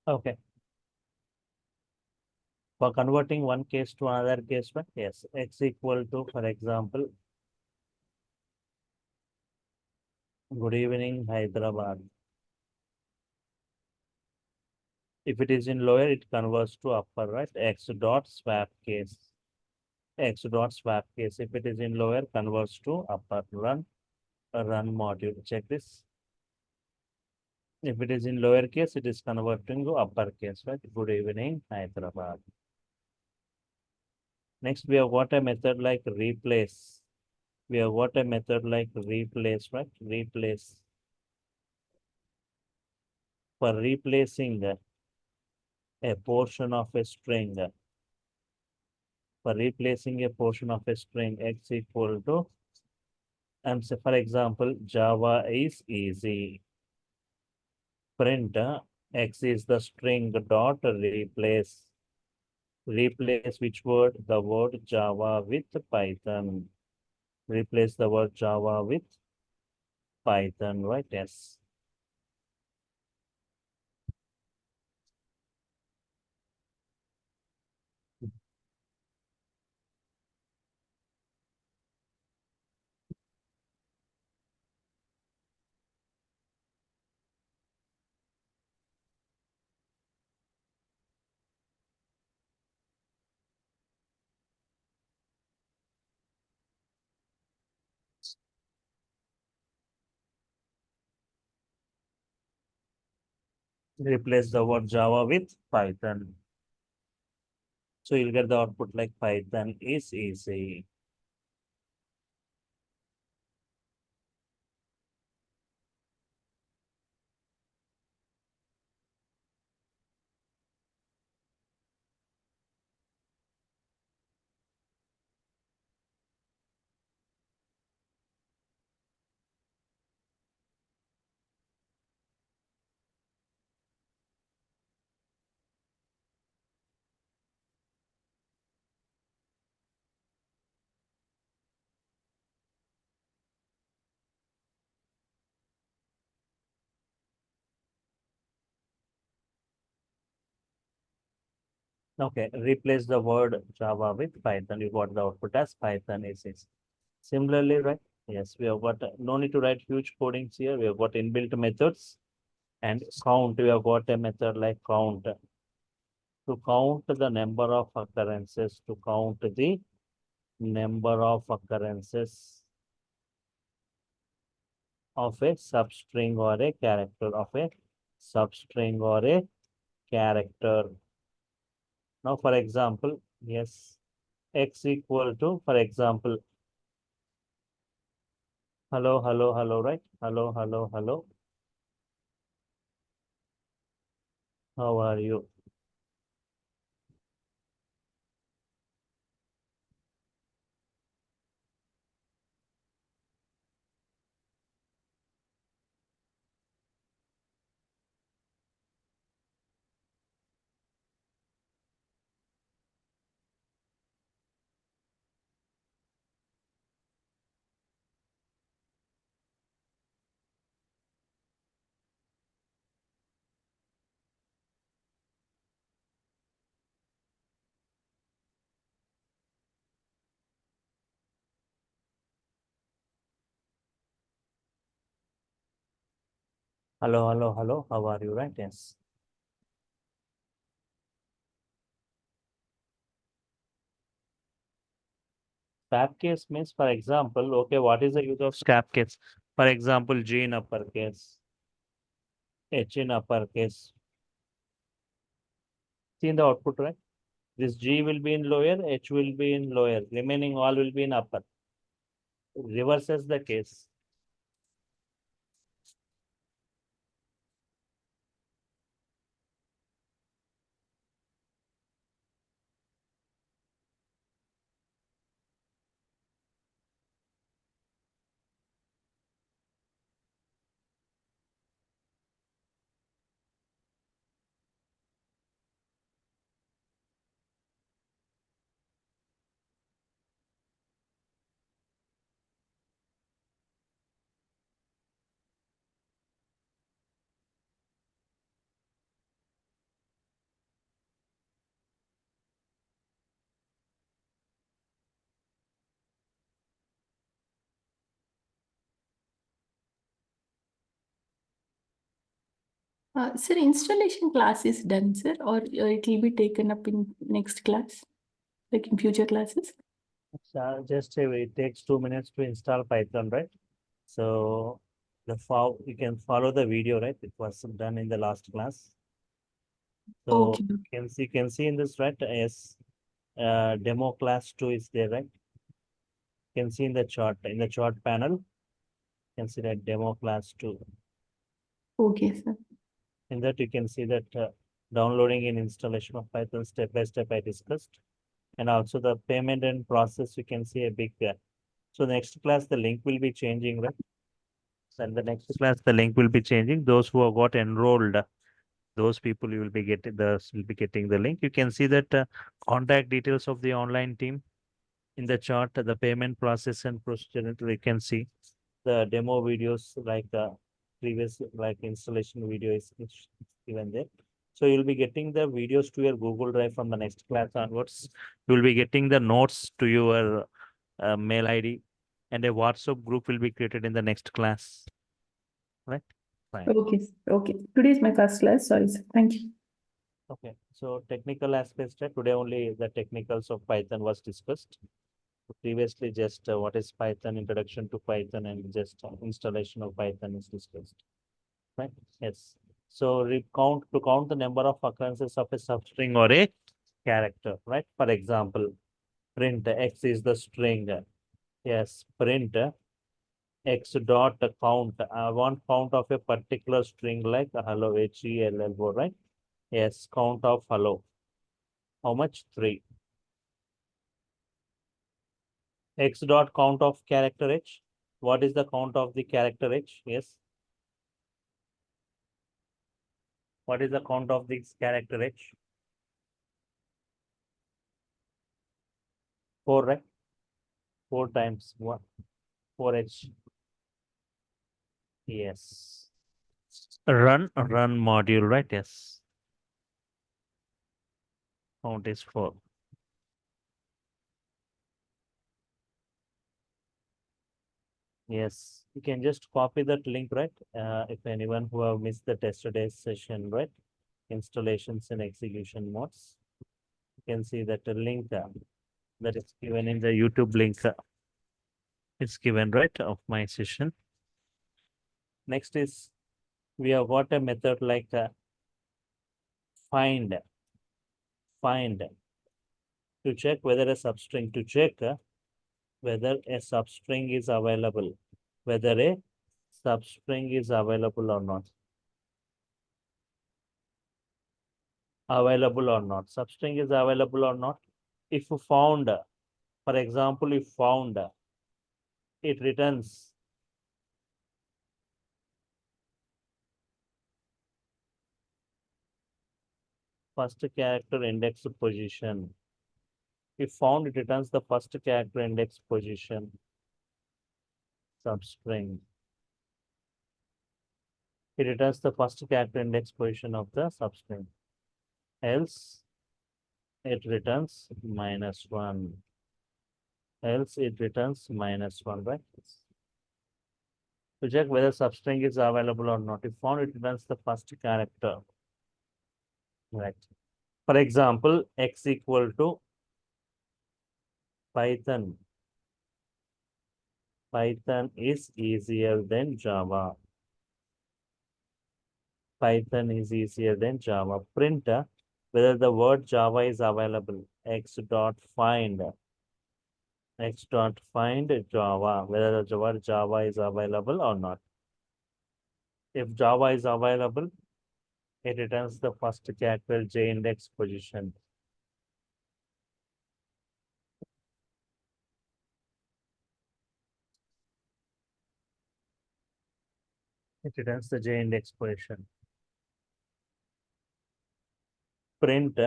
Okay. For converting one case to another case, but yes, x equal to, for example, good evening, Hyderabad. If it is in lower, it converts to upper, right? X dot swap case. X dot swap case. If it is in lower, converts to upper. Run module. Check this. If it is in lower case, it is converting to upper case, right? Good evening, Hyderabad. Next, we have got a method like replace. We have got a method like replace, right? Replace. For replacing a portion of a string, for replacing a portion of a string, x equal to, and say, for example, Java is easy. Print x is the string dot replace. Replace which word? The word Java with Python. Replace the word Java with Python, right? Yes. Replace the word Java with Python. So you'll get the output like Python is easy. Okay, replace the word Java with Python. You got the output as Python is easy. Similarly, right? Yes, we have got no need to write huge codings here. We have got inbuilt methods and count. We have got a method like count to count the number of occurrences, to count the number of occurrences of a substring or a character, of a substring or a character. Now, for example, yes, x equal to, for example, hello, hello, hello, right? Hello, hello, hello. How are you? Hello, hello, hello. How are you? Right? Yes. Swap case means, for example, okay, what is the use of swap case? For example, G in uppercase, H in uppercase. See in the output, right? This G will be in lower, H will be in lower, remaining all will be in upper. Reverses the case. Sir, installation class is done, sir, or it will be taken up in next class, like in future classes? Just it takes 2 minutes to install Python, right? So you can follow the video, right? It was done in the last class. So Okay. you can see in this, right? Yes, demo class 2 is there, right? You can see in the chart panel, you can see that demo class 2. Okay, sir. In that you can see that downloading and installation of Python step by step I discussed, and also the payment and process you can see a big gap. So next class the link will be changing, right? And the next class the link will be changing. Those who have got enrolled, those people you will be getting the link. You can see that contact details of the online team in the chart, the payment process and procedure. You can see the demo videos like previous like installation video is given there. So you'll be getting the videos to your Google Drive from the next class onwards. You'll be getting the notes to your mail ID, and a WhatsApp group will be created in the next class. Right? Fine. Okay, okay. Today is my first class. Sorry, sir. Thank you. Okay. So technical aspects, right? Today only the technicals of Python was discussed. Previously, just what is Python, introduction to Python, and just installation of Python is discussed. Right? Yes. So to count the number of occurrences of a substring or a character, right? For example, print X is the string. Yes, print X dot count. I want count of a particular string like hello, HELLO, right? Yes, count of hello. How much? 3. X dot count of character H. What is the count of the character H? Yes. What is the count of this character H? 4, right? 4 times 1. 4H. Yes. Run module, right? Yes. Count is 4. Yes. You can just copy that link, right? If anyone who have missed the yesterday's session, right? Installations and execution modes. You can see that link that is given in the YouTube link. It's given, right, of my session. Next is we have got a method like find to check whether a substring whether a substring is available, whether a substring is available or not. Substring is available or not. If found, for example, if found, it returns first character index position. If found, it returns the first character index position. Substring. It returns the first character index position of the substring. Else, it returns -1. Else, it returns -1, right? To check whether substring is available or not. If found, it returns the first character. Right. For example, X equal to Python. Python is easier than Java. Python is easier than Java. Print whether the word Java is available. X dot find Java, whether the word Java is available or not. If Java is available, it returns the first character J index position. It returns the J index position. Print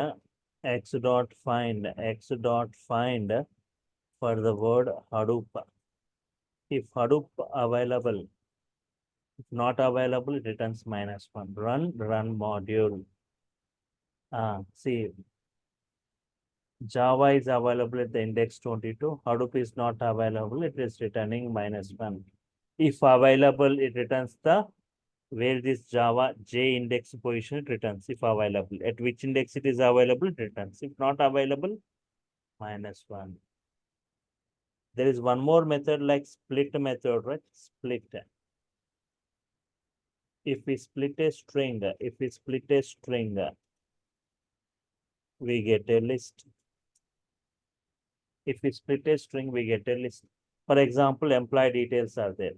X dot find for the word Hadoop. If Hadoop available, if not available, it returns -1. Run module. See, Java is available at the index 22. Hadoop is not available. It is returning -1. If available, it returns the where this Java J index position it returns if available. At which index it is available, it returns. If not available, -1. There is one more method like split method, right? Split. If we split a string, we get a list. If we split a string, we get a list. For example, employee details are there.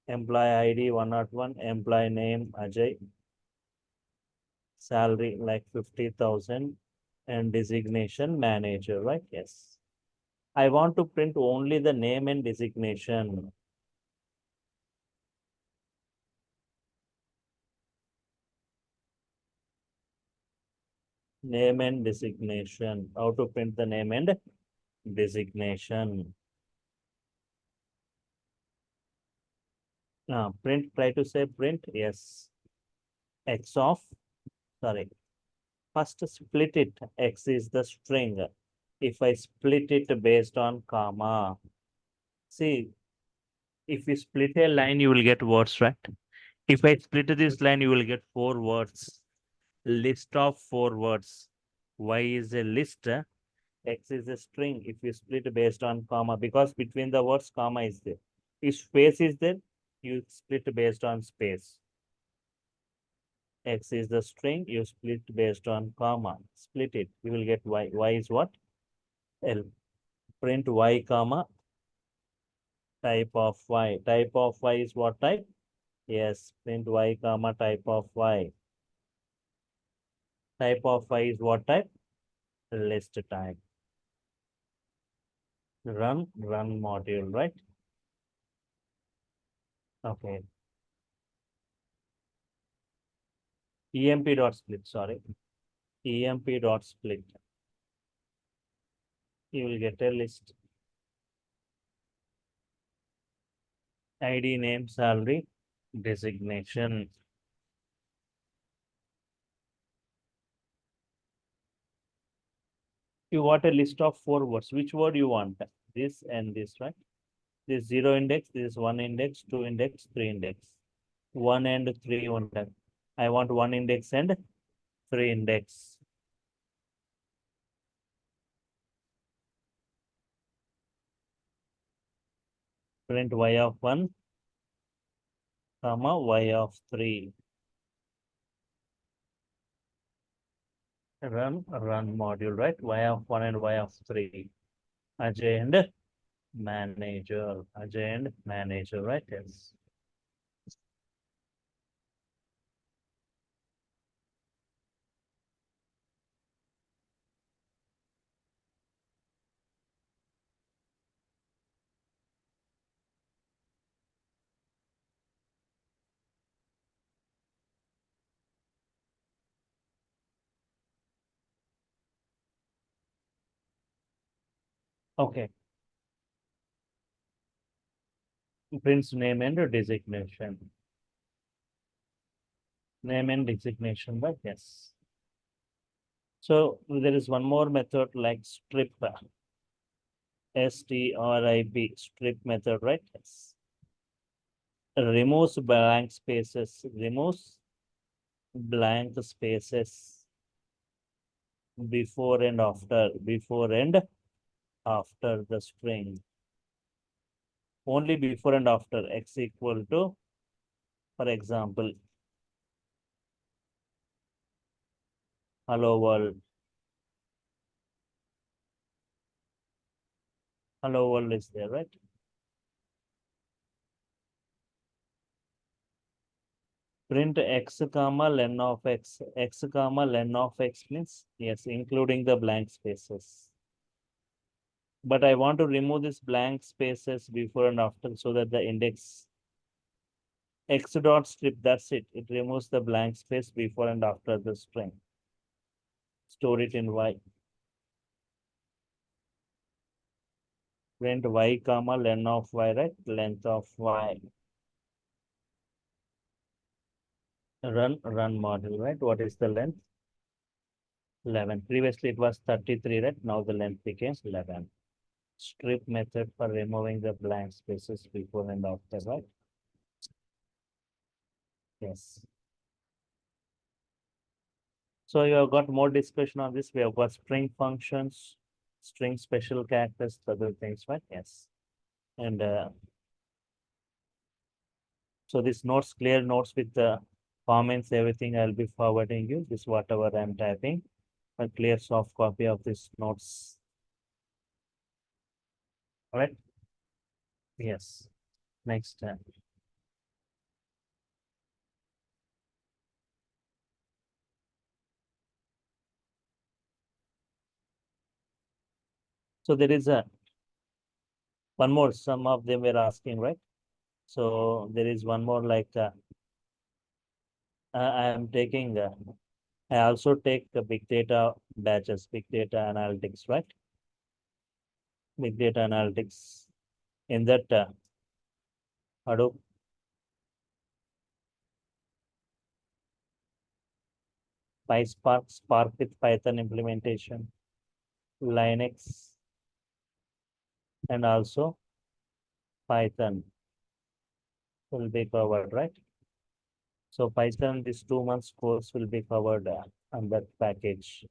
Employee ID 101, employee name Ajay, salary like 50,000, and designation manager, right? Yes. I want to print only the name and designation. Name and designation. How to print the name and designation. Print, try to say print, yes. X of, sorry. First split it. X is the string. If I split it based on comma, see, if you split a line, you will get words, right? If I split this line, you will get 4 words. List of 4 words. Y is a list. X is a string. If you split based on comma, because between the words, comma is there. If space is there, you split based on space. X is the string, you split based on comma. Split it, you will get Y. Y is what? L. Print Y, comma, type of Y. Type of Y is what type? Yes, print Y, comma, type of Y. Type of Y is what type? List type. Run module, right? Okay. emp.split, sorry. emp.split. You will get a list. ID, name, salary, designation. You want a list of 4 words. Which word you want? This and this, right? This 0 index, this is 1 index, 2 index, 3 index. 1 and 3 index. I want 1 index and 3 index. Print Y of 1, comma, Y of 3. Run module, right? Y of 1 and Y of 3. Ajay and manager. Ajay and manager, right? Yes. Okay. Prints name and designation. Name and designation, right? Yes. So there is one more method like strip. strip, strip method, right? Yes. Removes blank spaces. Removes blank spaces before and after. Before and after the string. Only before and after. X equal to, for example, hello world. Hello world is there, right? Print x comma len of x. X comma len of x means, yes, including the blank spaces. But I want to remove this blank spaces before and after so that the index x dot strip, that's it. It removes the blank space before and after the string. Store it in Y. Print Y comma len of Y, right? Length of Y. Run module, right? What is the length? 11. Previously it was 33, right? Now the length becomes 11. Strip method for removing the blank spaces before and after, right? Yes. So you have got more discussion on this. We have got string functions, string special characters, other things, right? Yes. And so this notes, clear notes with the comments, everything I'll be forwarding you. This whatever I'm typing, a clear soft copy of this notes. All right. Yes. Next. So there is a one more. Some of them were asking, right? So there is one more like I am taking. I also take the big data batches, big data analytics, right? Big data analytics. In that Hadoop PySpark, Spark with Python implementation, Linux, and also Python will be covered, right? So Python, this 2 months course will be covered on that package.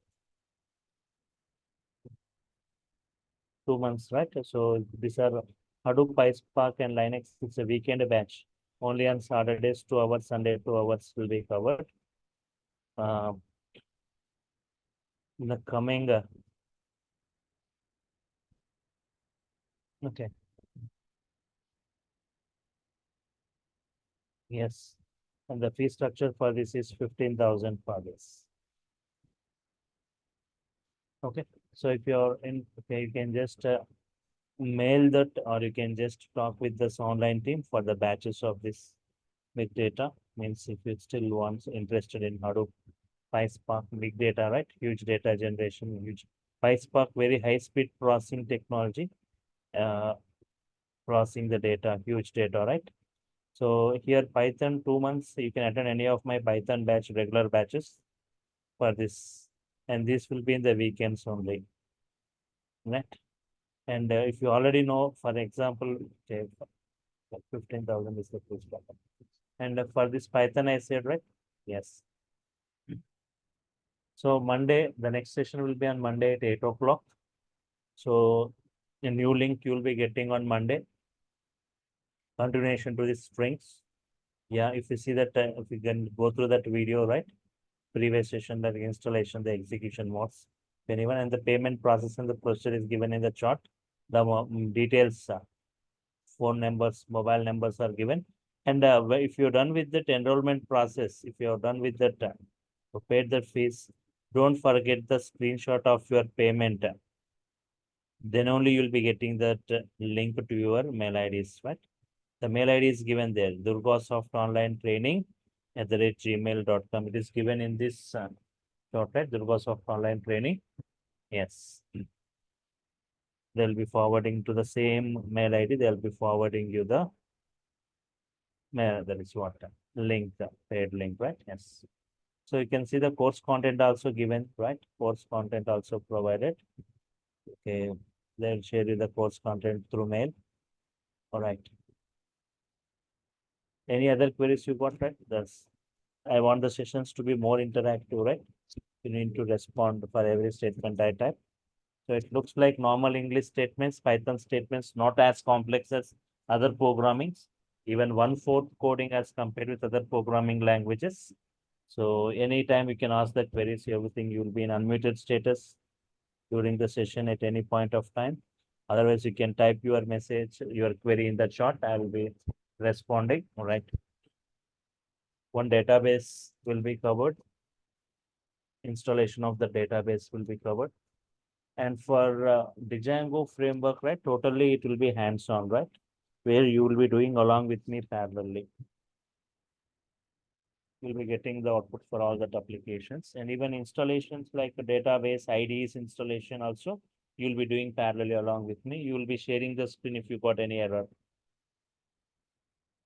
2 months, right? So these are Hadoop, PySpark, and Linux. It's a weekend batch. Only on Saturdays, 2 hours, Sunday, 2 hours will be covered. Uh, in the coming, okay, yes. And the fee structure for this is 15,000 for this. Okay, so if you're in, okay, you can just mail that, or you can just talk with this online team for the batches of this big data. Means if you still want interested in Hadoop, PySpark, big data, right? Huge data generation, huge PySpark, very high speed processing technology, uh, processing the data, huge data, right? So here Python 2 months, you can attend any of my Python batch, regular batches for this, and this will be in the weekends only, right? And if you already know, for example, okay, 15,000 is the full stack. And for this Python, I said, right? Yes. So Monday, the next session will be on Monday at 8 o'clock. So a new link you will be getting on Monday. Continuation to the strings. Yeah, if you see that, if you can go through that video, right? Previous session, the installation, the execution modes, anyone, and the payment process and the procedure is given in the chart. The details, phone numbers, mobile numbers are given. And if you're done with that enrollment process, if you're done with that, paid the fees, don't forget the screenshot of your payment. Then only you'll be getting that link to your mail IDs, right? The mail ID is given there, DURGASOFT online training @gmail.com. It is given in this short, right? DURGASOFT online training. Yes. They'll be forwarding to the same mail ID. They'll be forwarding you the mail, that is what link, the paid link, right? Yes. So you can see the course content also given, right? Course content also provided. Okay. They'll share you the course content through mail. All right. Any other queries you got, right? That's, I want the sessions to be more interactive, right? You need to respond for every statement I type. So it looks like normal English statements, Python statements, not as complex as other programmings, even 1/4 coding as compared with other programming languages. So anytime you can ask the queries, everything you'll be in unmuted status during the session at any point of time. Otherwise, you can type your message, your query in the chat. I will be responding. All right. One database will be covered. Installation of the database will be covered. And for Django framework, right, totally it will be hands-on, right, where you will be doing along with me parallelly. You'll be getting the output for all that applications, and even installations like a database, IDs installation also, you'll be doing parallelly along with me. You will be sharing the screen if you got any error.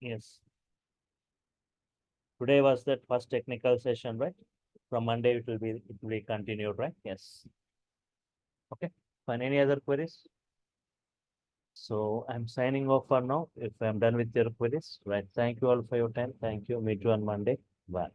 Yes. Today was that first technical session, right? From Monday it will be continued, right? Yes. Okay. Fine. Any other queries? So I'm signing off for now. If I'm done with your queries, right? Thank you all for your time. Thank you. Meet you on Monday. Bye.